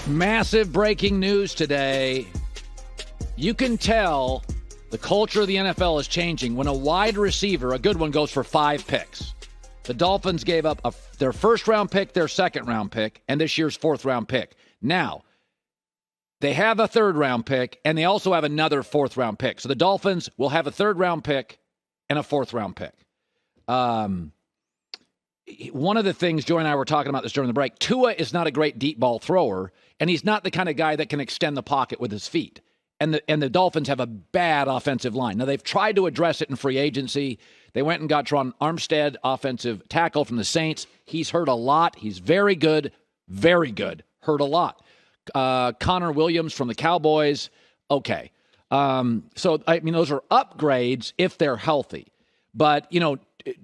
Massive breaking news today. You can tell the culture of the NFL is changing when a wide receiver, a good one, goes for 5 picks. The Dolphins gave up their first-round pick, their second-round pick, and this year's fourth-round pick. Now, they have a third-round pick, and they also have another fourth-round pick. So the Dolphins will have a third-round pick and a fourth-round pick. One of the things, Joy and I were talking about this during the break, Tua is not a great deep ball thrower, and he's not the kind of guy that can extend the pocket with his feet. And the Dolphins have a bad offensive line. Now, they've tried to address it in free agency. They went and got Tron Armstead, offensive tackle from the Saints. He's hurt a lot. He's very good, hurt a lot. Connor Williams from the Cowboys, okay. So, I mean, those are upgrades if they're healthy. But, you know,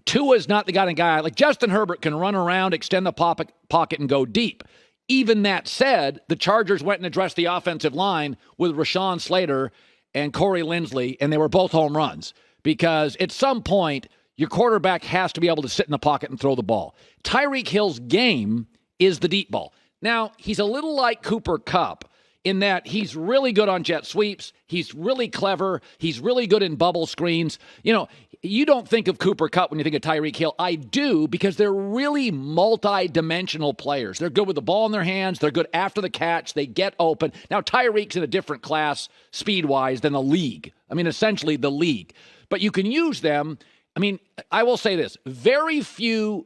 Tua is not the kind of guy, like Justin Herbert can run around, extend the pocket, and go deep. Even that said, the Chargers went and addressed the offensive line with Rashawn Slater and Corey Linsley, and they were both home runs. Because at some point, your quarterback has to be able to sit in the pocket and throw the ball. Tyreek Hill's game is the deep ball. Now, he's a little like Cooper Kupp in that he's really good on jet sweeps. He's really clever. He's really good in bubble screens. You know, you don't think of Cooper Kupp when you think of Tyreek Hill. I do, because they're really multi-dimensional players. They're good with the ball in their hands. They're good after the catch. They get open. Now, Tyreek's in a different class speed-wise than the league. I mean, essentially the league. But you can use them. I mean, I will say this. Very few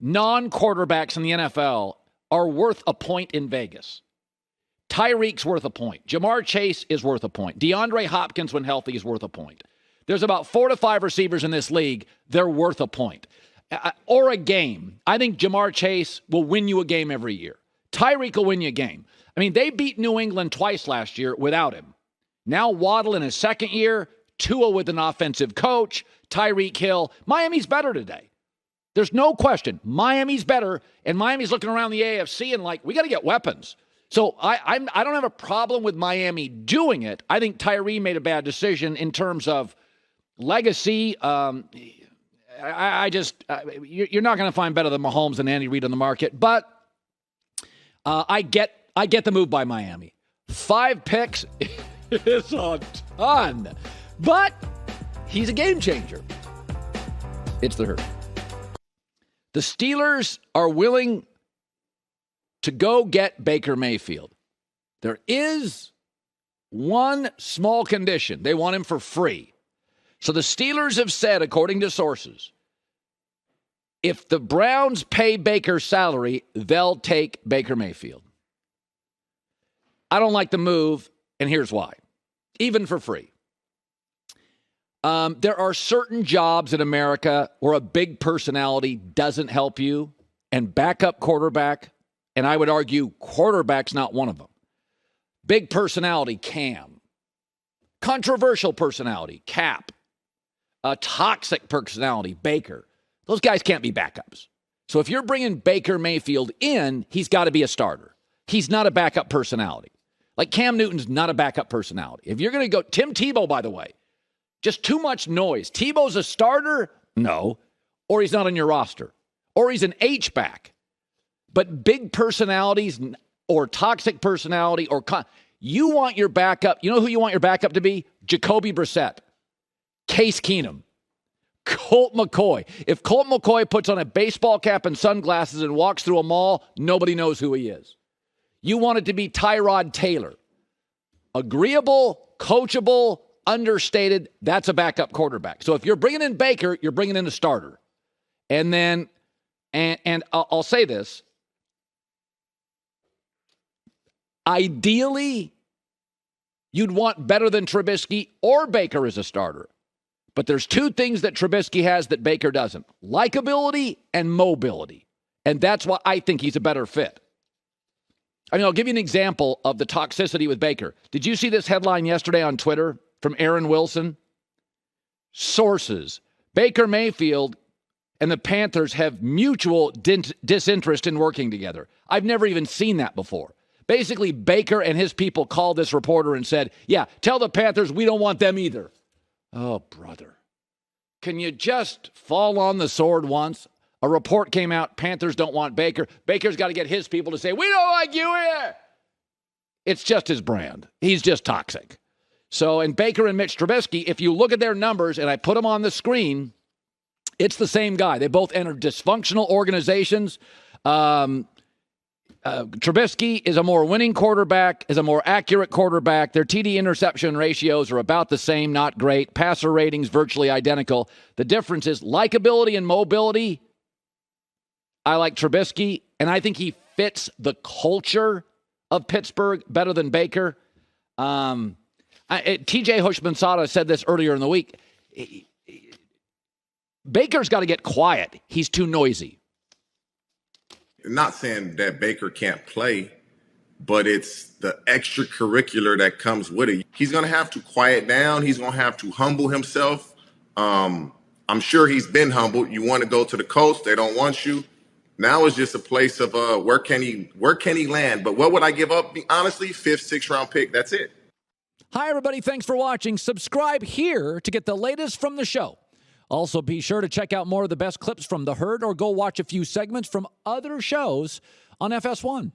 non-quarterbacks in the NFL are worth a point in Vegas. Tyreek's worth a point. Jamar Chase is worth a point. DeAndre Hopkins, when healthy, is worth a point. There's about 4 to 5 receivers in this league. They're worth a point. Or a game. I think Jamar Chase will win you a game every year. Tyreek will win you a game. I mean, they beat New England twice last year without him. Now Waddle in his second year. Tua with an offensive coach. Tyreek Hill. Miami's better today. There's no question. Miami's better, and Miami's looking around the AFC and like, we got to get weapons. So I don't have a problem with Miami doing it. I think Tyree made a bad decision in terms of legacy. You're not going to find better than Mahomes and Andy Reid on the market. But I get the move by Miami. 5 picks is a ton. But he's a game changer. It's the herd. The Steelers are willing to go get Baker Mayfield. There is one small condition. They want him for free. So the Steelers have said, according to sources, if the Browns pay Baker's salary, they'll take Baker Mayfield. I don't like the move, and here's why. Even for free. There are certain jobs in America where a big personality doesn't help you, and backup quarterback, and I would argue quarterback's not one of them. Big personality, Cam. Controversial personality, Cap. A toxic personality, Baker. Those guys can't be backups. So if you're bringing Baker Mayfield in, he's got to be a starter. He's not a backup personality. Like Cam Newton's not a backup personality. If you're going to go, Tim Tebow, by the way, just too much noise. Tebow's a starter? No. Or he's not on your roster. Or he's an H-back. But big personalities or toxic personality you want your backup. You know who you want your backup to be? Jacoby Brissett. Case Keenum. Colt McCoy. If Colt McCoy puts on a baseball cap and sunglasses and walks through a mall, nobody knows who he is. You want it to be Tyrod Taylor. Agreeable, coachable, understated, that's a backup quarterback. So if you're bringing in Baker, you're bringing in a starter. And then, and I'll say this, ideally, you'd want better than Trubisky or Baker as a starter. But there's 2 things that Trubisky has that Baker doesn't. Likability and mobility. And that's why I think he's a better fit. I mean, I'll give you an example of the toxicity with Baker. Did you see this headline yesterday on Twitter from Aaron Wilson? Sources. Baker Mayfield and the Panthers have mutual disinterest in working together. I've never even seen that before. Basically, Baker and his people called this reporter and said, yeah, tell the Panthers we don't want them either. Oh, brother. Can you just fall on the sword once? A report came out, Panthers don't want Baker. Baker's got to get his people to say, we don't like you here. It's just his brand. He's just toxic. So, and Baker and Mitch Trubisky, if you look at their numbers, and I put them on the screen, it's the same guy. They both entered dysfunctional organizations. Trubisky is a more winning quarterback, is a more accurate quarterback. Their TD interception ratios are about the same, not great. Passer ratings virtually identical. The difference is likability and mobility. I like Trubisky, and I think he fits the culture of Pittsburgh better than Baker. TJ Hushmansada said this earlier in the week. Baker's got to get quiet. He's too noisy. Not saying that Baker can't play, but it's the extracurricular that comes with it. He's going to have to quiet down. He's going to have to humble himself. I'm sure he's been humbled. You want to go to the coast. They don't want you. Now it's just a place of where can he land? But what would I give up? Honestly, 5th, 6th round pick. That's it. Hi, everybody. Thanks for watching. Subscribe here to get the latest from the show. Also, be sure to check out more of the best clips from The Herd or go watch a few segments from other shows on FS1.